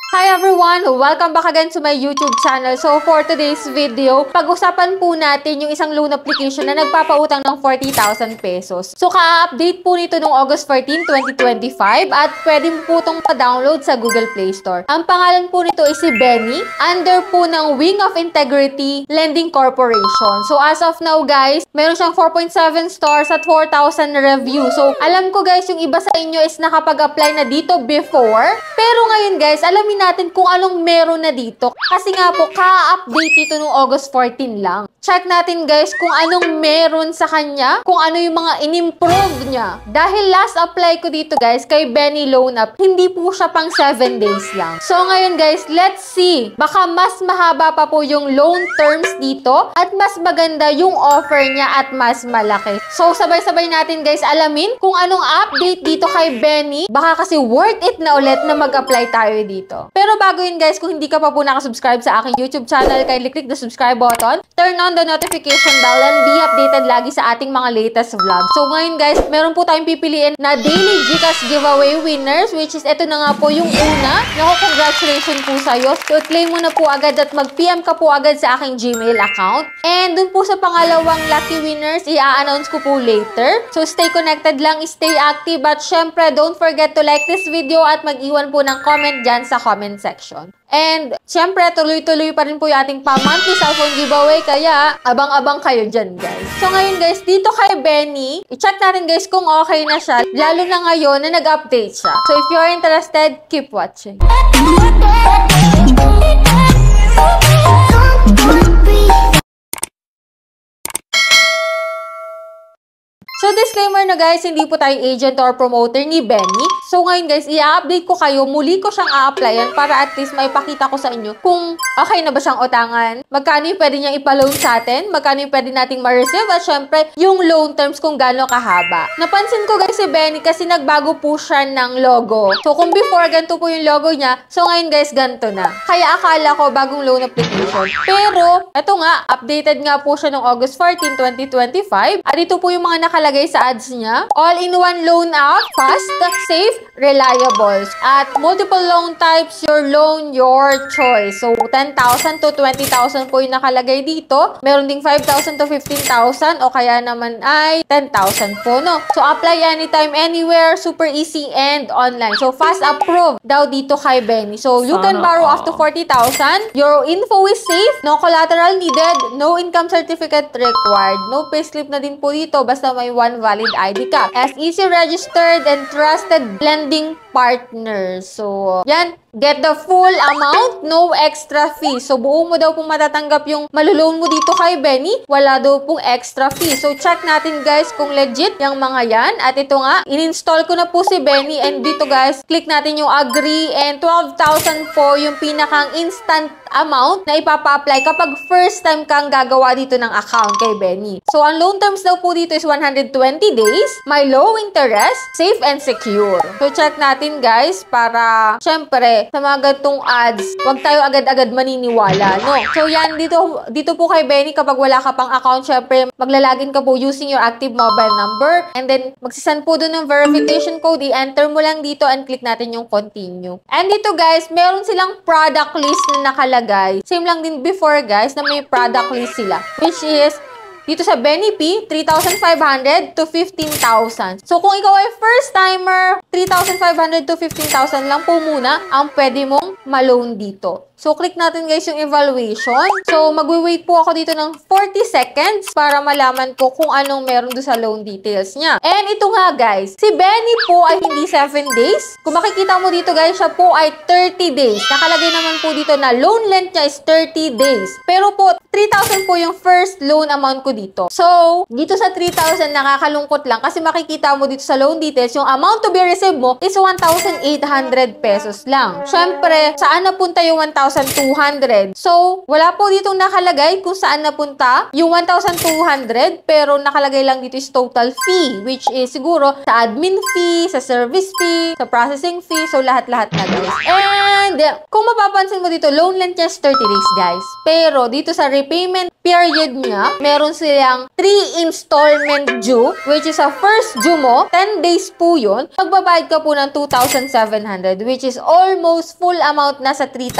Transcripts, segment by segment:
Hi everyone! Welcome back again to my YouTube channel. So for today's video, pag-usapan po natin yung isang loan application na nagpapautang ng 40,000 pesos. So ka-update po nito noong August 14, 2025 at pwede mo po itong pa-download sa Google Play Store. Ang pangalan po nito is si Benny, under po ng Wing of Integrity Lending Corporation. So as of now guys, meron siyang 4.7 stars at 4,000 reviews. So alam ko guys, yung iba sa inyo is nakapag-apply na dito before. Pero ngayon guys, alamin natin kung anong meron na dito. Kasi nga po, ka-update ito noong August 14 lang. Check natin guys kung anong meron sa kanya, kung ano yung mga in-improve niya. Dahil last apply ko dito guys, kay Benny Loan App, hindi po siya pang 7 days lang. So ngayon guys, let's see. Baka mas mahaba pa po yung loan terms dito at mas maganda yung offer niya at mas malaki. So sabay-sabay natin guys alamin kung anong update dito kay Benny. Baka kasi worth it na ulit na mag-apply tayo dito. Pero bago yun guys, kung hindi ka pa po nakasubscribe sa aking YouTube channel, kindly click the subscribe button, turn on the notification bell, and be updated lagi sa ating mga latest vlog. So ngayon guys, meron po tayong pipiliin na daily GCash giveaway winners, which is ito na nga po yung una. Naku, congratulations po sa'yo. So claim mo na po agad at mag-PM ka po agad sa aking Gmail account. And dun po sa pangalawang lucky winners, i-a-announce ko po later. So stay connected lang, stay active, at syempre don't forget to like this video at mag-iwan po ng comment dyan sa comment section. And, syempre, tuloy-tuloy pa rin po yung ating pa-monthly cellphone giveaway, kaya abang-abang kayo dyan, guys. So, ngayon, guys, dito kay Benny, i-check natin, guys, kung okay na siya, lalo na ngayon na nag-update siya. So, if you're interested, keep watching. So, disclaimer na guys, hindi po tayo agent or promoter ni Benny. So, ngayon guys, i-update ko kayo. Muli ko siyang a-applyan para at least may pakita ko sa inyo kung okay na ba siyang utangan, magkano yung pwede niyang ipaloan sa atin, magkano yung pwede nating ma-receive, at syempre, yung loan terms kung gaano kahaba. Napansin ko guys si Benny kasi nagbago po siya ng logo. So, kung before ganito po yung logo niya, so ngayon guys, ganito na. Kaya akala ko bagong loan application. Pero, eto nga, updated nga po siya noong August 14, 2025. At ito po yung mga nakalagay sa ads niya. All-in-one loan app, fast, safe, reliable. At multiple loan types, your loan, your choice. So, 10,000 to 20,000 po yung nakalagay dito. Meron ding 5,000 to 15,000 o kaya naman ay 10,000 po, no? So, apply anytime, anywhere, super easy and online. So, fast approve daw dito kay Benny. So, you can borrow up to 40,000. Your info is safe. No collateral needed. No income certificate required. No payslip na din po dito. Basta may one valid ID ka. As easy registered and trusted lending partners. So, yan. Get the full amount, no extra fee. So, buo mo daw pong matatanggap yung maluloan mo dito kay Benny. Wala daw pong extra fee. So, check natin guys kung legit yung mga yan. At ito nga, in-install ko na po si Benny. And dito guys, click natin yung agree. And 12,000 po yung pinakang instant amount na ipapa-apply kapag first time kang gagawa dito ng account kay Benny. So, ang loan terms daw po dito is 120 days. May low interest, safe and secure. So, check natin guys para, syempre, sa mga gantong ads, wag tayo agad-agad maniniwala, no? So, yan, dito po kay Benny, kapag wala ka pang account, syempre, maglalagin ka po using your active mobile number. And then, magsisend po doon ng verification code. I-enter mo lang dito and click natin yung continue. And dito, guys, meron silang product list na nakalagay. Same lang din before, guys, na may product list sila. Which is, dito sa Benny P, 3,500 to 15,000. So, kung ikaw ay first timer, 3,500 to 15,000 lang po muna ang pwede mong ma-loan dito. So, click natin guys yung evaluation. So, magwi-wait po ako dito ng 40 seconds para malaman ko kung anong meron doon sa loan details niya. And ito nga guys, si Benny po ay hindi 7 days. Kung makikita mo dito guys, siya po ay 30 days. Nakalagay naman po dito na loan length niya is 30 days. Pero po, 3,000 po yung first loan amount ko dito. So, dito sa 3,000, nakakalungkot lang kasi makikita mo dito sa loan details, yung amount to be received mo is 1,800 pesos lang. Syempre, saan napunta yung 1,200? So, wala po ditong nakalagay kung saan napunta yung 1,200, pero nakalagay lang dito is total fee, which is siguro sa admin fee, sa service fee, sa processing fee, so lahat-lahat na guys. And, kung mapapansin mo dito, loan length niya is 30 days guys. Pero, dito sa repayment period niya, meron silang 3 installment due, which is sa first due mo, 10 days po yun. magbabayad ka po ng 2,700, which is almost full amount na sa 3,000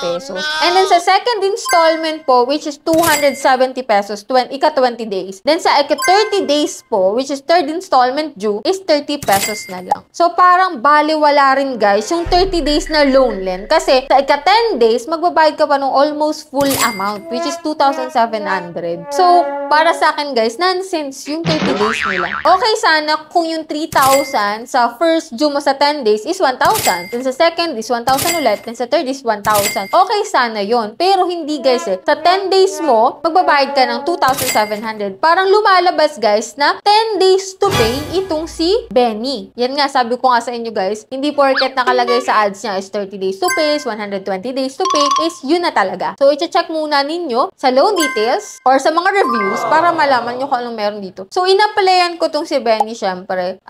pesos. And then sa second installment po, which is 270 pesos, ika-20 days. Then sa ika-30 days po, which is third installment due, is 30 pesos na lang. So parang baliwala rin guys yung 30 days na loan lend. Kasi sa ika-10 days, magbabayad ka pa ng almost full amount, which is 2,700. So para sa akin guys, nonsense yung 30 days nila. Okay sana kung yung 3,000 sa first due mo sa 10 days is 1,000. Then sa second is 1,000 ulit. Then sa third is 1,000. Okay sana yon. Pero hindi guys eh. Sa 10 days mo, magbabayad ka ng 2,700. Parang lumalabas guys na 10 days to pay itong si Benny. Yan nga, sabi ko nga sa inyo guys, hindi porket nakalagay sa ads niya is 30 days to pay, 120 days to pay, is yun na talaga. So, i-check muna ninyo sa loan details or sa mga reviews para malaman nyo kung anong meron dito. So, in-applyan ko tong si Benny syempre.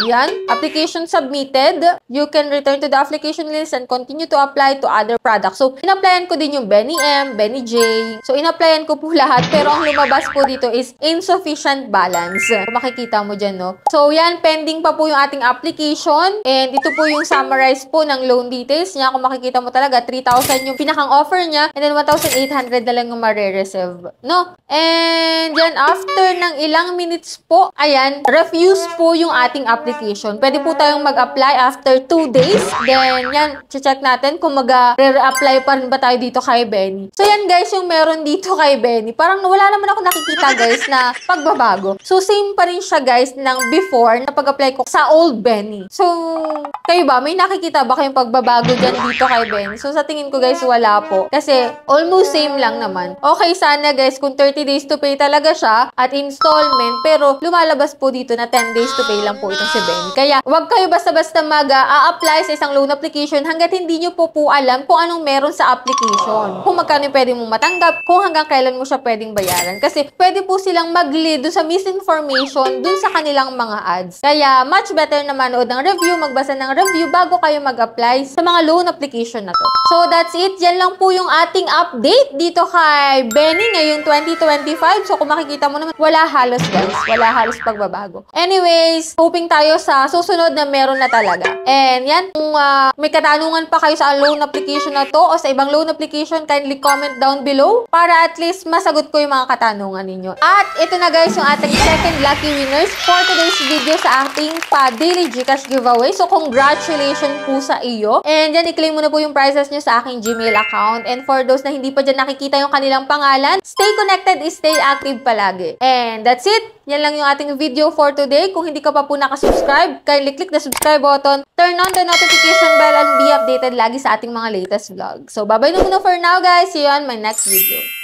Yan. Application submitted. You can return to the application list and continue to apply to other products. So, in-applyan ko din yung Benny M, Benny J. So, in-applyan ko po lahat. Pero ang lumabas po dito is insufficient balance. Kung makikita mo dyan, no? So, yan. Pending pa po yung ating application. And ito po yung summarize po ng loan details niya. Kung makikita mo talaga, 3,000 yung pinakang offer niya. And then, 1,800 na lang yung ma-receive. No? And yan, after ng ilang minutes po, ayan, refuse po yung ating application. Pwede po tayong mag-apply after 2 days. Then, yan, check natin kung mag-re-apply pa rin ba tayo dito kay Benny. So, yan guys, yung meron dito kay Benny. Parang wala naman ako nakikita guys na pagbabago. So, same pa rin siya guys ng before na pag-apply ko sa old Benny. So, kayo ba? May nakikita ba kayong pagbabago dyan dito kay Benny? So, sa tingin ko guys, wala po. Kasi, almost same lang naman. Okay, sana guys, kung 30 days to pay talaga siya at installment, pero lumalabas po dito na 10 days to pay lang po itong si Benny. Kaya, wag kayo basta-basta mag-a-apply sa isang loan application hanggat hindi nyo po alam kung anong meron sa application. Kung magkano pwede mong matanggap, kung hanggang kailan mo siya pwedeng bayaran. Kasi, pwede po silang mag-lead dun sa misinformation dun sa kanilang mga ads. Kaya, much better na manood ng review, magbasa ng review bago kayo mag-apply sa mga loan application na to. So, that's it. Yan lang po yung ating update dito kay Benny ngayong 2025. So, kung makikita mo naman, wala halos guys. Wala halos pagbabago. Anyways, hoping tayo sa susunod na meron na talaga. And yan, kung may katanungan pa kayo sa loan application na to o sa ibang loan application, kindly comment down below para at least masagot ko yung mga katanungan ninyo. At ito na guys yung ating second lucky winners for today's video sa ating daily Gcash giveaway. So, congratulations po sa iyo. And yan, i-claim mo na po yung prizes nyo sa aking Gmail account. And for those na hindi pa dyan nakikita yung kanilang pangalan, stay connected, stay active palagi. And that's it. Yan lang yung ating video for today. Kung hindi ka pa po nakasubscribe, kindly click the subscribe button, turn on the notification bell, and be updated lagi sa ating mga latest vlog. So, bye-bye na muna for now, guys. See you on my next video.